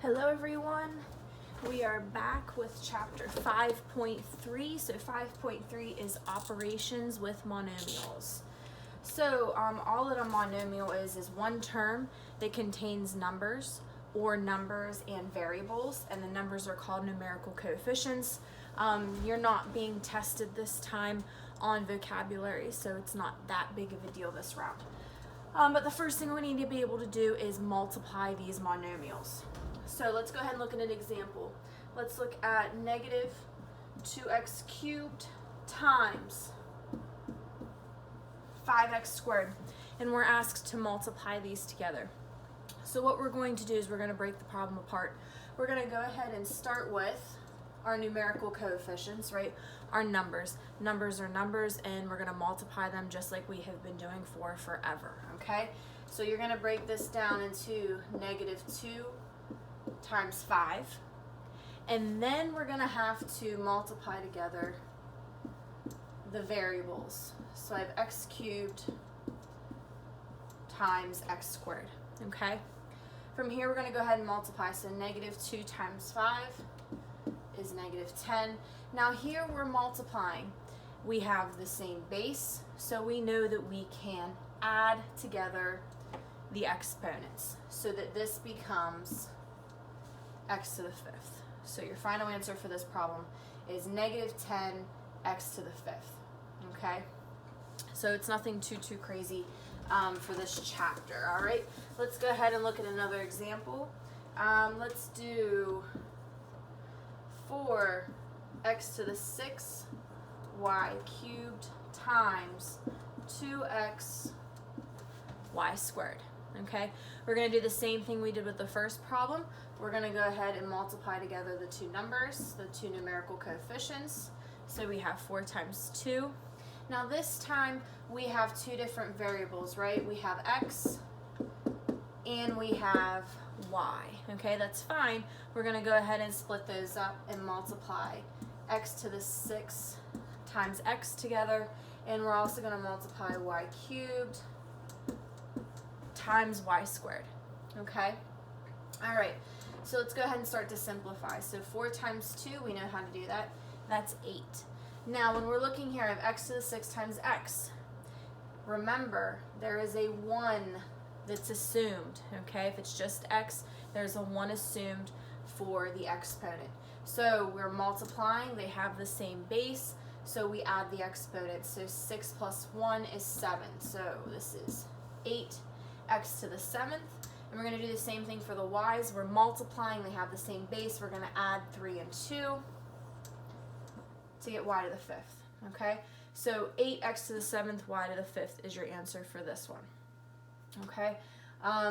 Hello everyone, we are back with chapter 5.3. So 5.3 is operations with monomials. So all that a monomial is one term that contains numbers or numbers and variables, and the numbers are called numerical coefficients. You're not being tested this time on vocabulary, so it's not that big of a deal this round. But the first thing we need to be able to do is multiply these monomials. So let's go ahead and look at an example. Let's look at negative 2x cubed times 5x squared. And we're asked to multiply these together. So what we're going to do is we're going to break the problem apart. We're going to go ahead and start with our numerical coefficients, right? Our numbers. Numbers are numbers, and we're going to multiply them just like we have been doing for forever, okay? So you're going to break this down into negative 2 times 5, and then we're going to have to multiply together the variables. So I have x cubed times x squared, okay? From here we're going to go ahead and multiply. So negative 2 times 5 is negative 10. Now here we're multiplying. We have the same base, so we know that we can add together the exponents so that this becomes x to the 5th. So your final answer for this problem is negative 10 x to the 5th, okay? So it's nothing too crazy for this chapter, all right? Let's go ahead and look at another example. Let's do 4x to the 6 y cubed times 2x y squared. Okay, we're going to do the same thing we did with the first problem. We're going to go ahead and multiply together the two numbers, the two numerical coefficients. So we have 4 times 2. Now this time we have two different variables, right? We have x and we have y. Okay, that's fine. We're going to go ahead and split those up and multiply x to the 6 times x together, and we're also going to multiply y cubed times y squared, okay? All right, so let's go ahead and start to simplify. So 4 times 2, we know how to do that. That's 8. Now, when we're looking here, I have x to the 6 times x. Remember, there is a 1 that's assumed, okay? If it's just x, there's a 1 assumed for the exponent. So we're multiplying. They have the same base, so we add the exponent. So 6 plus 1 is 7. So this is 8. X to the 7th, and we're going to do the same thing for the y's. We're multiplying, they have the same base. We're going to add 3 and 2 to get y to the 5th, okay? So 8x to the 7th, y to the 5th is your answer for this one, okay?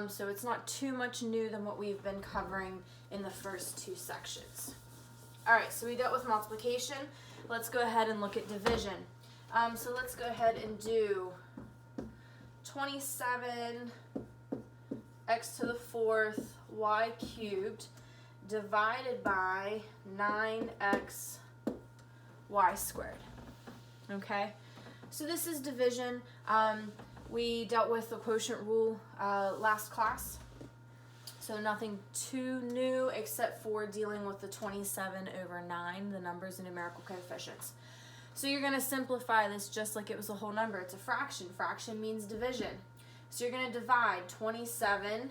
So it's not too much new than what we've been covering in the first two sections. All right, so we dealt with multiplication. Let's go ahead and look at division. So let's go ahead and do 27 x to the 4th y cubed divided by 9x y squared. Okay, so this is division. We dealt with the quotient rule last class, so nothing too new except for dealing with the 27 over 9, the numbers and numerical coefficients. So you're going to simplify this just like it was a whole number. It's a fraction. Fraction means division. So you're going to divide 27,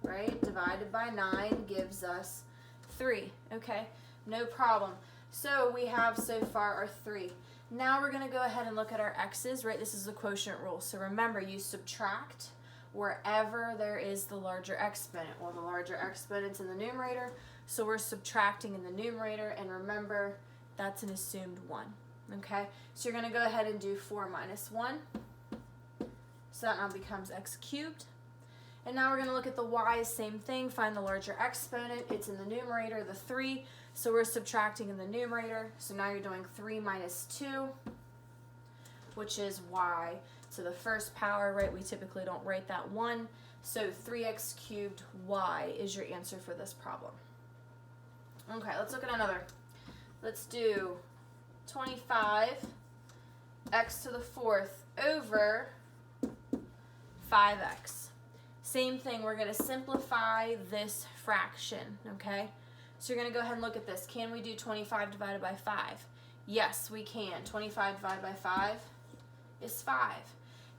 right, divided by 9 gives us 3. Okay, no problem. So we have so far our 3. Now we're going to go ahead and look at our x's, right? This is the quotient rule. So remember, you subtract wherever there is the larger exponent. Well, the larger exponent's in the numerator, so we're subtracting in the numerator, and remember, that's an assumed 1. Okay, so you're going to go ahead and do 4 minus 1. So that now becomes x cubed. And now we're going to look at the y's, same thing, find the larger exponent. It's in the numerator, the 3. So we're subtracting in the numerator. So now you're doing 3 minus 2, which is y to the first power, right? We typically don't write that 1. So 3x cubed y is your answer for this problem. Okay, let's look at another. Let's do 25 x to the 4th over 5x. Same thing, we're going to simplify this fraction, okay? So you're going to go ahead and look at this. Can we do 25 divided by 5? Yes, we can. 25 divided by 5 is 5.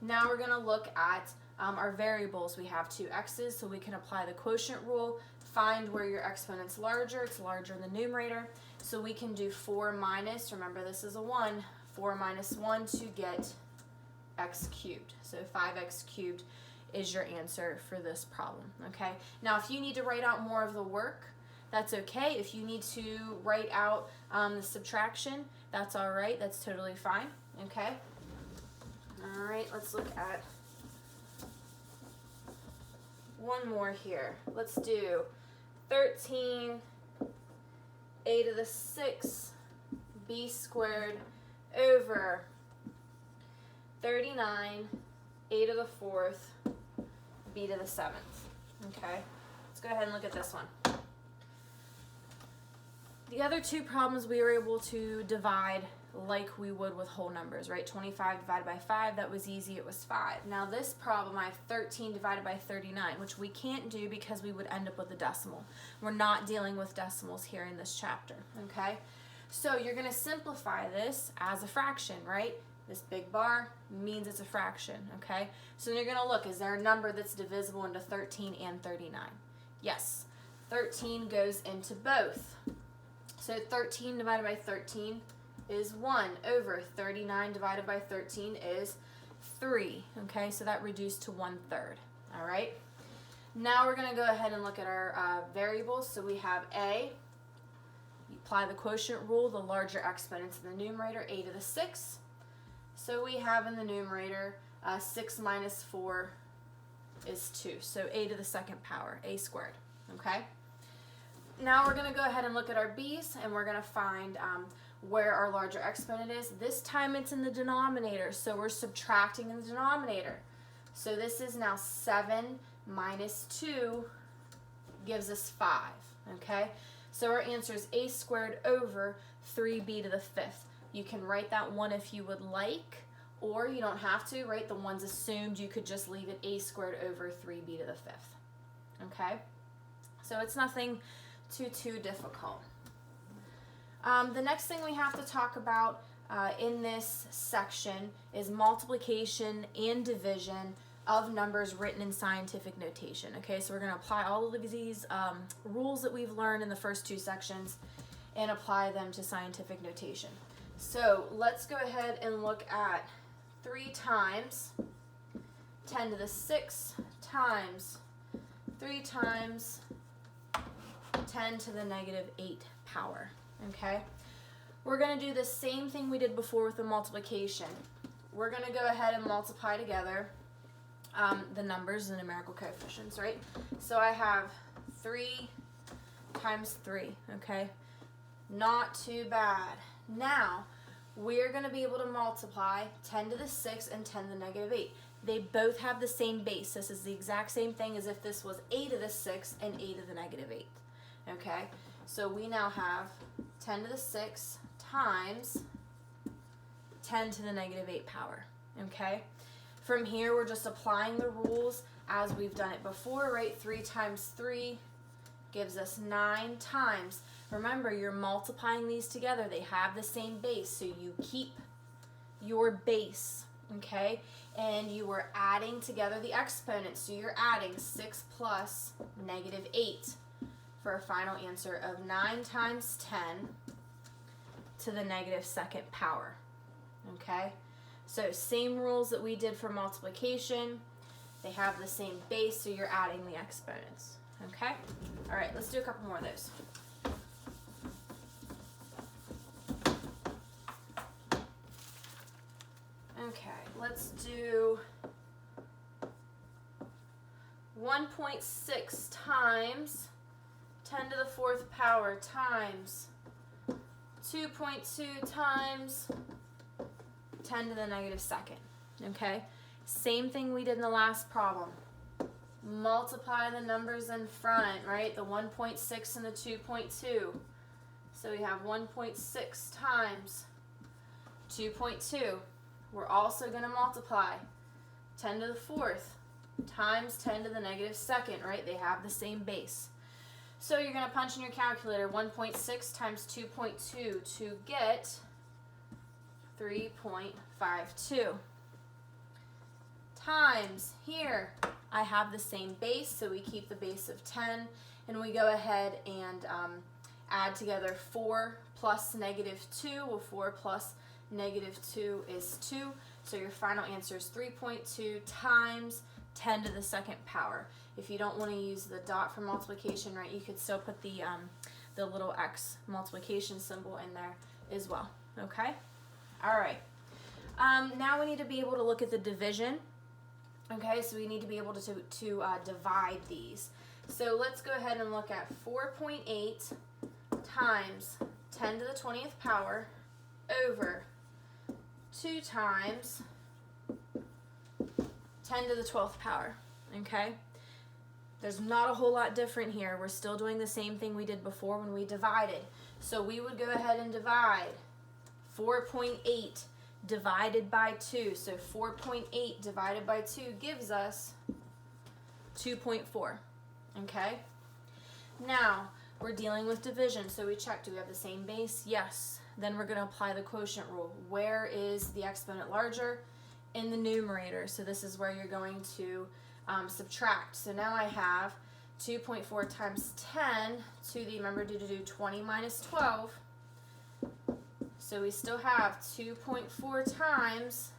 Now we're going to look at our variables. We have two x's, so we can apply the quotient rule. Find where your exponent's larger. It's larger in the numerator. So we can do 4 minus, remember this is a 1, 4 minus 1 to get x cubed. So 5x cubed is your answer for this problem, okay? Now if you need to write out more of the work, that's okay. If you need to write out the subtraction, that's all right. That's totally fine, okay? All right, let's look at one more here. Let's do 13 a to the 6 b squared over 39 a to the 4th b to the 7th. Okay, let's go ahead and look at this one. The other two problems we were able to divide like we would with whole numbers, right? 25 divided by 5, that was easy, it was 5. Now this problem, I have 13 divided by 39, which we can't do because we would end up with a decimal. We're not dealing with decimals here in this chapter, okay? So you're going to simplify this as a fraction, right? This big bar means it's a fraction, okay? So then you're going to look, is there a number that's divisible into 13 and 39? Yes, 13 goes into both. So 13 divided by 13 is 1 over 39 divided by 13 is 3, okay? So that reduced to 1/3, all right? Now we're going to go ahead and look at our variables. So we have a, you apply the quotient rule, the larger exponents in the numerator, a to the 6. So we have in the numerator 6 minus 4 is 2. So a to the 2nd power, a squared, okay? Now we're going to go ahead and look at our b's, and we're going to find where our larger exponent is. This time it's in the denominator, so we're subtracting in the denominator. So this is now 7 minus 2 gives us 5, okay? So our answer is a squared over 3b to the 5th. You can write that one if you would like, or you don't have to, right? The one's assumed, you could just leave it a squared over 3b to the 5th, okay? So it's nothing too difficult. The next thing we have to talk about in this section is multiplication and division of numbers written in scientific notation. Okay, so we're going to apply all of these rules that we've learned in the first two sections and apply them to scientific notation. So let's go ahead and look at 3 times 10 to the 6 times 3 times 10 to the negative 8 power. Okay, we're going to do the same thing we did before with the multiplication. We're going to go ahead and multiply together the numbers, the numerical coefficients, right? So I have 3 times 3, okay? Not too bad. Now, we're going to be able to multiply 10 to the 6 and 10 to the negative 8. They both have the same base. This is the exact same thing as if this was a to the 6 and a to the negative 8, okay? So we now have 10 to the 6 times 10 to the negative 8 power, okay? From here, we're just applying the rules as we've done it before, right? 3 times 3 gives us 9 times. Remember, you're multiplying these together. They have the same base, so you keep your base, okay? And you are adding together the exponents, so you're adding 6 plus negative 8 for a final answer of 9 times 10 to the negative 2nd power, okay? So same rules that we did for multiplication. They have the same base, so you're adding the exponents, okay? All right, let's do a couple more of those. Okay, let's do 1.6 times 10 to the 4th power times 2.2 times 10 to the negative 2nd, okay? Same thing we did in the last problem. Multiply the numbers in front, right? The 1.6 and the 2.2. So we have 1.6 times 2.2. We're also going to multiply 10 to the 4th times 10 to the negative second, right? They have the same base. So you're going to punch in your calculator 1.6 times 2.2 to get 3.52. Times, here I have the same base, so we keep the base of 10, and we go ahead and add together 4 plus negative 2. Well, 4 plus negative 2 is 2, so your final answer is 3.2 times 10 to the second power. If you don't want to use the dot for multiplication, right, you could still put the little x multiplication symbol in there as well, okay? All right. Now we need to be able to look at the division. Okay, so we need to be able to divide these. So let's go ahead and look at 4.8 times 10 to the 20th power over 2 times 10 to the 12th power, okay? There's not a whole lot different here. We're still doing the same thing we did before when we divided. So we would go ahead and divide 4.8 divided by 2. So 4.8 divided by 2 gives us 2.4, okay? Now, we're dealing with division, so we check, do we have the same base? Yes. Then we're going to apply the quotient rule. Where is the exponent larger? In the numerator. So this is where you're going to subtract. So now I have 2.4 times 10 to the, remember to do 20 minus 12. So we still have 2.4 times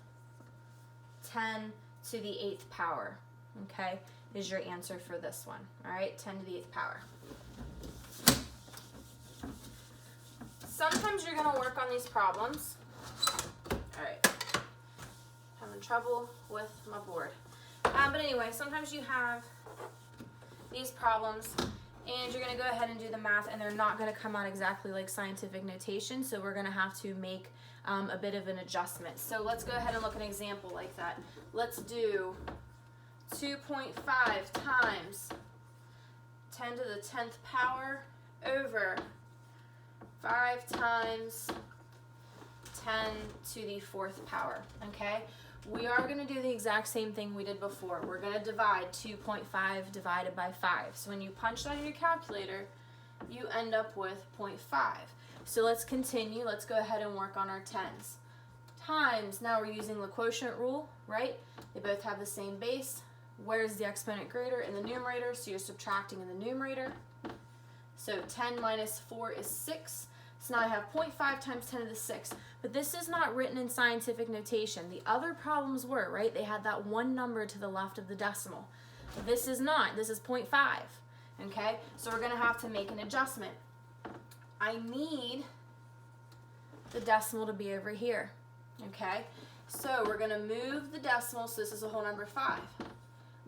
10 to the 8th power, okay, is your answer for this one, all right, 10 to the 8th power. Sometimes you're going to work on these problems. All right, having trouble with my board. But anyway, sometimes you have these problems, and you're going to go ahead and do the math, and they're not going to come out exactly like scientific notation, so we're going to have to make a bit of an adjustment. So let's go ahead and look at an example like that. Let's do 2.5 times 10 to the 10th power over 5 times 10 to the 4th power, okay? We are going to do the exact same thing we did before. We're going to divide 2.5 divided by 5. So when you punch that in your calculator, you end up with 0.5. So let's continue. Let's go ahead and work on our tens. Times, now we're using the quotient rule, right? They both have the same base. Where's the exponent greater? In the numerator, so you're subtracting in the numerator. So 10 minus 4 is 6. So now I have 0.5 times 10 to the 6th. But this is not written in scientific notation. The other problems were, right? They had that one number to the left of the decimal. This is not. This is 0.5. Okay? So we're going to have to make an adjustment. I need the decimal to be over here. Okay? So we're going to move the decimal, so this is a whole number 5.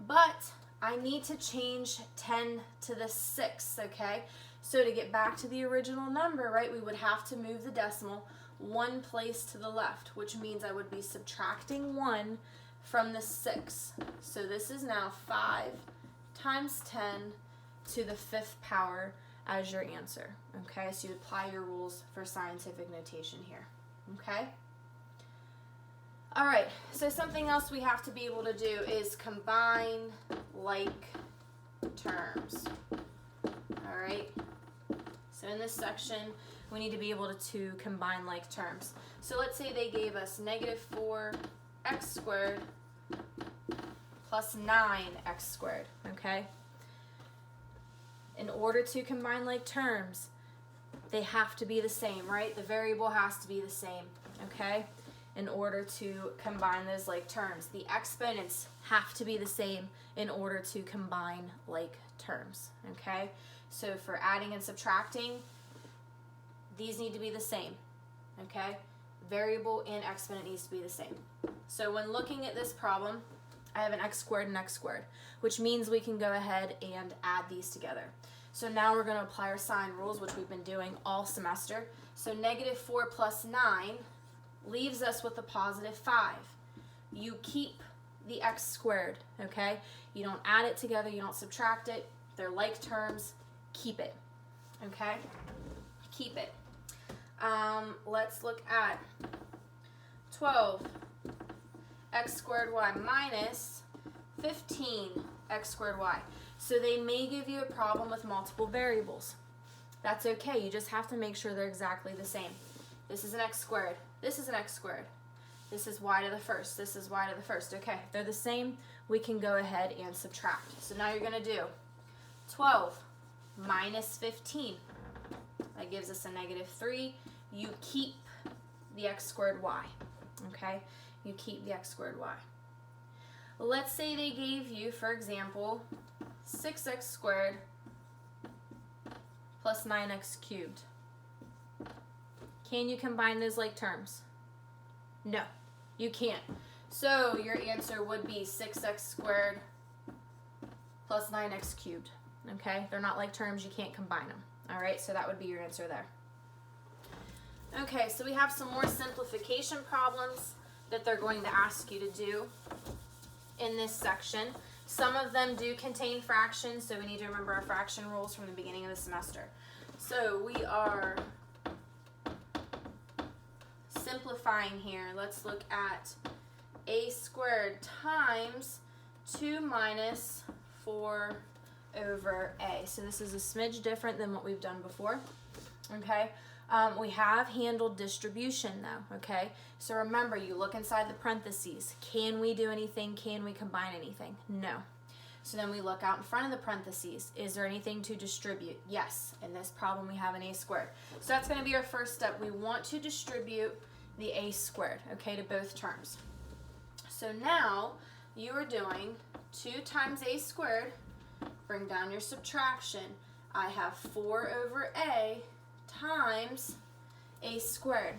But I need to change 10 to the 6th, okay? So to get back to the original number, right, we would have to move the decimal one place to the left, which means I would be subtracting 1 from the 6. So this is now 5 times 10 to the 5th power as your answer, okay? So you apply your rules for scientific notation here, okay? All right, so something else we have to be able to do is combine like terms, all right? So in this section, we need to be able to combine like terms. So let's say they gave us negative 4x squared plus 9x squared, okay? In order to combine like terms, they have to be the same, right? The variable has to be the same, okay? In order to combine those like terms. The exponents have to be the same in order to combine like terms, okay? So for adding and subtracting, these need to be the same, okay? Variable and exponent needs to be the same. So when looking at this problem, I have an x squared and x squared, which means we can go ahead and add these together. So now we're going to apply our sign rules, which we've been doing all semester. So negative 4 plus 9 leaves us with a positive 5. You keep the x squared, okay? You don't add it together, you don't subtract it. They're like terms. Keep it, okay? Keep it. Let's look at 12 x squared y minus 15 x squared y. So they may give you a problem with multiple variables. That's okay. You just have to make sure they're exactly the same. This is an x squared. This is an x squared. This is y to the first. This is y to the first. Okay, if they're the same, we can go ahead and subtract. So now you're going to do 12 minus 15. That gives us a negative 3. You keep the x squared y. Okay, you keep the x squared y. Let's say they gave you, for example, 6x squared plus 9x cubed. Can you combine those like terms? No, you can't. So your answer would be 6x squared plus 9x cubed. Okay, they're not like terms, you can't combine them. All right, so that would be your answer there. Okay, so we have some more simplification problems that they're going to ask you to do in this section. Some of them do contain fractions, so we need to remember our fraction rules from the beginning of the semester. So we are simplifying here. Let's look at a squared times 2 minus 4 over a. So this is a smidge different than what we've done before. Okay, we have handled distribution though. Okay, so remember, you look inside the parentheses. Can we do anything? Can we combine anything? No. So then we look out in front of the parentheses. Is there anything to distribute? Yes. In this problem, we have an a squared. So that's going to be our first step. We want to distribute the a squared, okay, to both terms. So now you are doing 2 times a squared. Bring down your subtraction. I have 4 over a times a squared.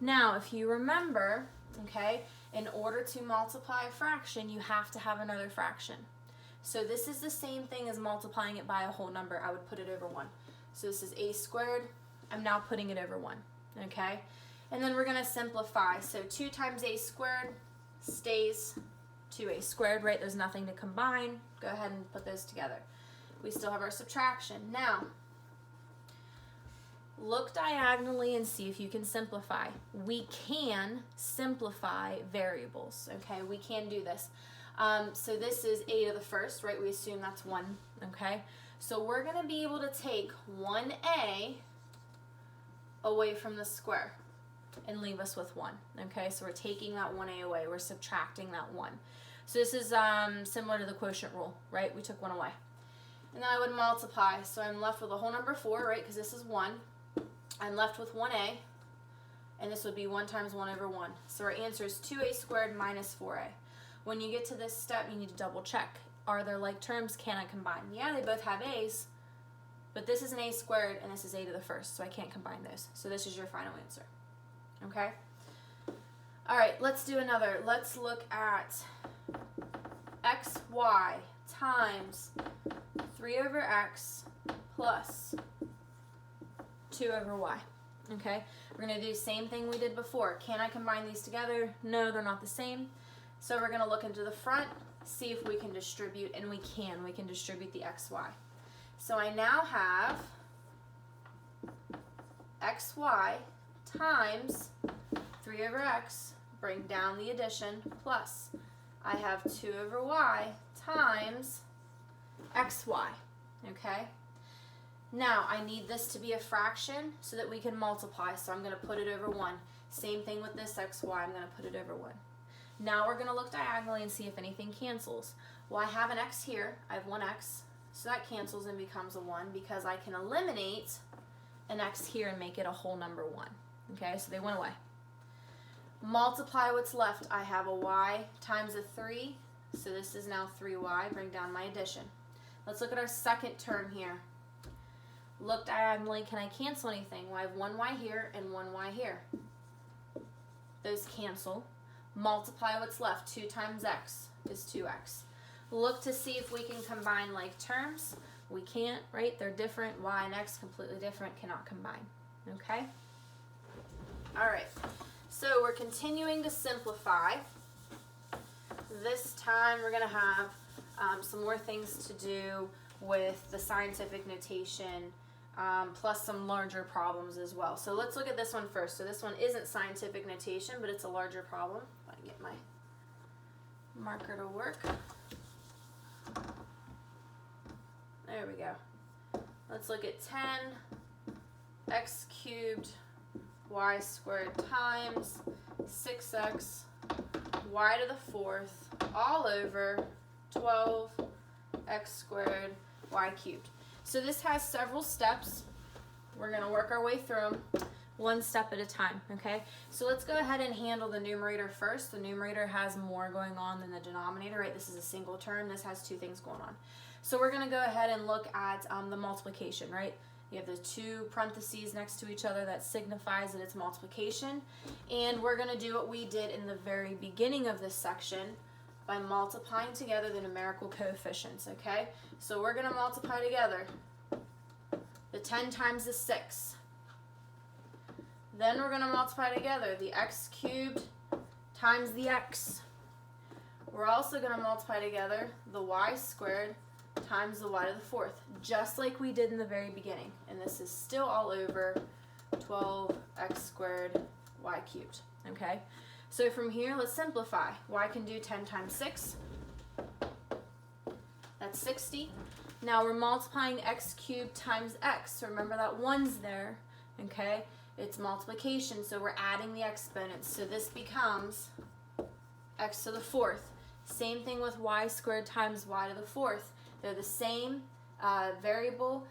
Now, if you remember, okay, in order to multiply a fraction, you have to have another fraction. So this is the same thing as multiplying it by a whole number. I would put it over 1. So this is a squared. I'm now putting it over 1, okay? And then we're going to simplify. So 2 times a squared stays 2a squared, right? There's nothing to combine. Go ahead and put those together. We still have our subtraction. Now, look diagonally and see if you can simplify. We can simplify variables, okay? We can do this. So this is a to the first, right? We assume that's 1, okay? So we're going to be able to take 1a away from the square and leave us with 1, okay? So we're taking that 1a away. We're subtracting that 1. So this is similar to the quotient rule, right? We took 1 away. And then I would multiply. So I'm left with a whole number 4, right? Because this is 1. I'm left with 1a, and this would be 1 times 1 over 1. So our answer is 2a squared minus 4a. When you get to this step, you need to double check. Are there like terms? Can I combine? Yeah, they both have a's, but this is an a squared and this is a to the first, so I can't combine those. So this is your final answer. Okay? All right, let's do another. Let's look at xy times 3 over x plus 2 over y. Okay? We're going to do the same thing we did before. Can I combine these together? No, they're not the same. So we're going to look into the front, see if we can distribute, and we can. We can distribute the xy. So I now have xy times 3 over x, bring down the addition, plus I have 2 over y times xy, okay? Now, I need this to be a fraction so that we can multiply, so I'm going to put it over 1. Same thing with this xy, I'm going to put it over 1. Now we're going to look diagonally and see if anything cancels. Well, I have an x here. I have 1x, so that cancels and becomes a 1 because I can eliminate an x here and make it a whole number 1. Okay, so they went away. Multiply what's left. I have a y times a 3, so this is now 3y. Bring down my addition. Let's look at our second term here. Look diagonally. Can I cancel anything? Well, I have 1y here and 1y here. Those cancel. Multiply what's left. 2 times x is 2x. Look to see if we can combine like terms. We can't, right? They're different. Y and x completely different, cannot combine. Okay? All right. So we're continuing to simplify. This time we're going to have some more things to do with the scientific notation, plus some larger problems as well. So let's look at this one first. So this one isn't scientific notation, but it's a larger problem. If I can get my marker to work. There we go. Let's look at 10 x cubed y squared times 6x y to the 4th all over 12 x squared y cubed. So this has several steps. We're going to work our way through them one step at a time, okay? So let's go ahead and handle the numerator first. The numerator has more going on than the denominator, right? This is a single term. This has two things going on. So we're going to go ahead and look at the multiplication, right? You have the two parentheses next to each other that signifies that it's multiplication. And we're going to do what we did in the very beginning of this section by multiplying together the numerical coefficients, okay? So we're going to multiply together the 10 times the 6. Then we're going to multiply together the x cubed times the x. We're also going to multiply together the y squared times the y to the 4th, just like we did in the very beginning. And this is still all over 12x squared y cubed, okay? So from here, let's simplify. Y can do 10 times 6. That's 60. Now we're multiplying x cubed times x. Remember that 1's there, okay? It's multiplication, so we're adding the exponents. So this becomes x to the 4th. Same thing with y squared times y to the 4th. They're the same variable,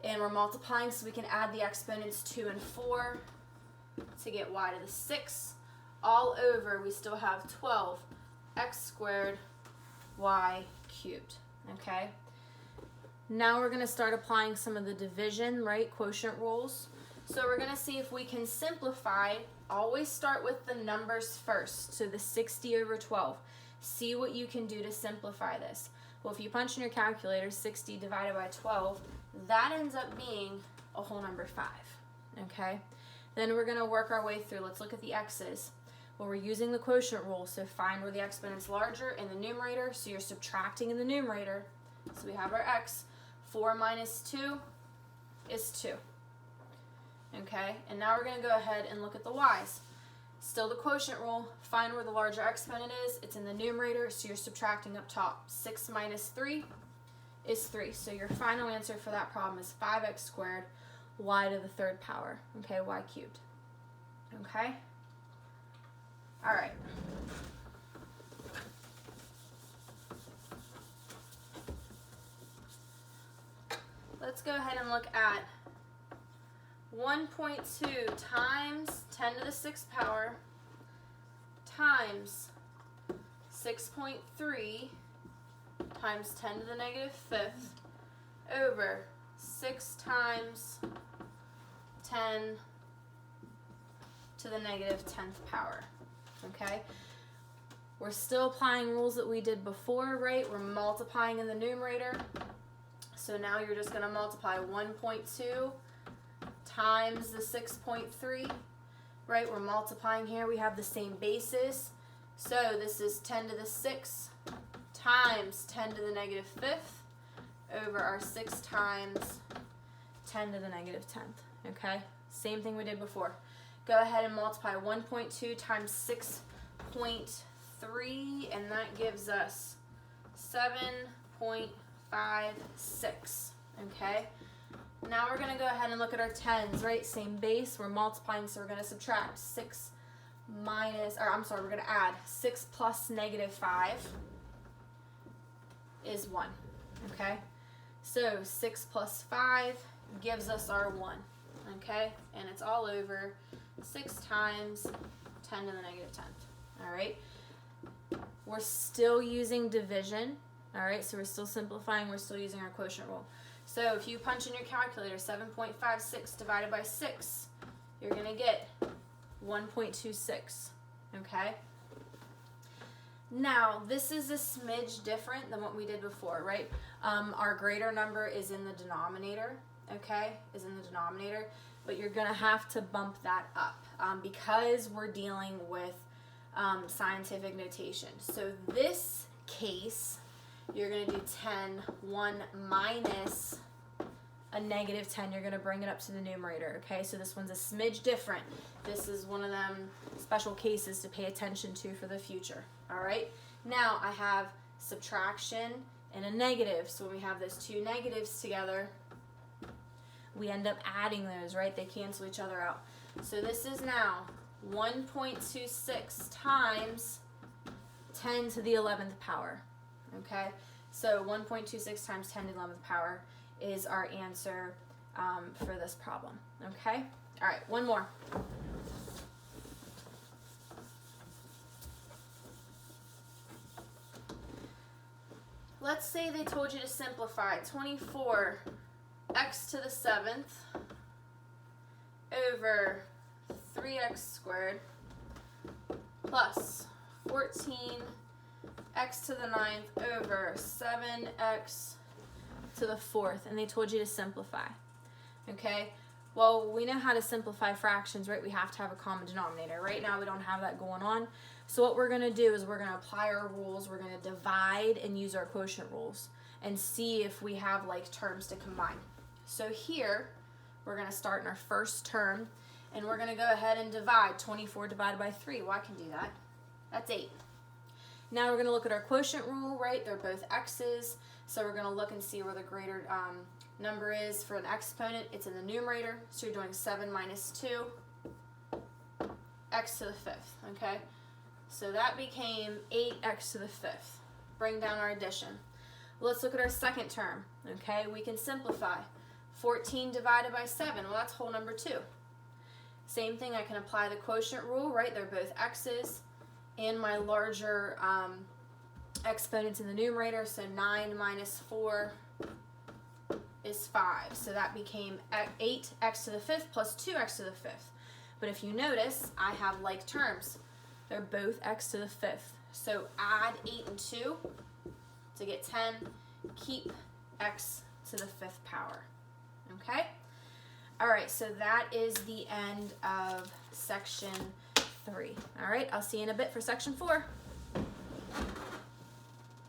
and we're multiplying so we can add the exponents 2 and 4 to get y to the 6. All over, we still have 12 x squared y cubed, okay? Now we're going to start applying some of the division, right, quotient rules. So we're going to see if we can simplify. Always start with the numbers first, so the 60 over 12. See what you can do to simplify this. Well, if you punch in your calculator 60 divided by 12, that ends up being a whole number 5, okay? Then we're going to work our way through. Let's look at the x's. Well, we're using the quotient rule, so find where the exponent's larger in the numerator, so you're subtracting in the numerator. So we have our x. 4 minus 2 is 2, okay? And now we're going to go ahead and look at the y's. Still the quotient rule, find where the larger exponent is. It's in the numerator, so you're subtracting up top. 6 minus 3 is 3. So your final answer for that problem is 5x squared y to the 3rd power, okay, y cubed, okay? All right. Let's go ahead and look at 1.2 times 10 to the 6th power times 6.3 times 10 to the negative 5th over 6 times 10 to the negative 10th power, okay? We're still applying rules that we did before, right? We're multiplying in the numerator. So now you're just going to multiply 1.2 times the 6.3, right? We're multiplying here. We have the same basis. So this is 10 to the 6th times 10 to the negative 5th over our 6 times 10 to the negative 10th, okay? Same thing we did before. Go ahead and multiply 1.2 times 6.3, and that gives us 7.56, okay? Now we're going to go ahead and look at our tens, right? Same base, we're multiplying, so we're going to subtract 6 minus, or I'm sorry, we're going to add 6 plus negative 5 is 1, okay? So 6 plus 5 gives us our 1, okay? And it's all over 6 times 10 to the negative 10th, all right? We're still using division, all right? So we're still simplifying, we're still using our quotient rule. So if you punch in your calculator 7.56 divided by 6, you're going to get 1.26, okay? Now, this is a smidge different than what we did before, right? Our greater number is in the denominator, okay? Is in the denominator, but you're going to have to bump that up because we're dealing with scientific notation. So this case, you're going to do 10, 1 minus a negative 10. You're going to bring it up to the numerator, okay? So this one's a smidge different. This is one of them special cases to pay attention to for the future, all right? Now I have subtraction and a negative. So when we have those two negatives together, we end up adding those, right? They cancel each other out. So this is now 1.26 times 10 to the 11th power, okay? So 1.26 times 10 to the 11th power is our answer for this problem, okay? All right, one more. Let's say they told you to simplify 24 x to the 7th over 3x squared plus 14 x to the 9th over 7x to the 4th, and they told you to simplify. Okay, well, we know how to simplify fractions, right? We have to have a common denominator. Right now we don't have that going on. So what we're going to do is we're going to apply our rules. We're going to divide and use our quotient rules and see if we have like terms to combine. So here we're going to start in our first term, and we're going to go ahead and divide 24 divided by 3. Well, I can do that. That's 8. Now we're going to look at our quotient rule, right? They're both x's, so we're going to look and see where the greater number is. For an exponent, it's in the numerator, so you're doing 7 minus 2, x to the 5th, okay? So that became 8x to the 5th. Bring down our addition. Let's look at our second term, okay? We can simplify. 14 divided by 7, well, that's whole number 2. Same thing, I can apply the quotient rule, right? They're both x's, and my larger exponents in the numerator, so 9 minus 4 is 5. So that became 8x to the 5th plus 2x to the 5th. But if you notice, I have like terms. They're both x to the 5th. So add 8 and 2 to get 10. Keep x to the 5th power. Okay? All right, so that is the end of section 3. All right, I'll see you in a bit for section 4.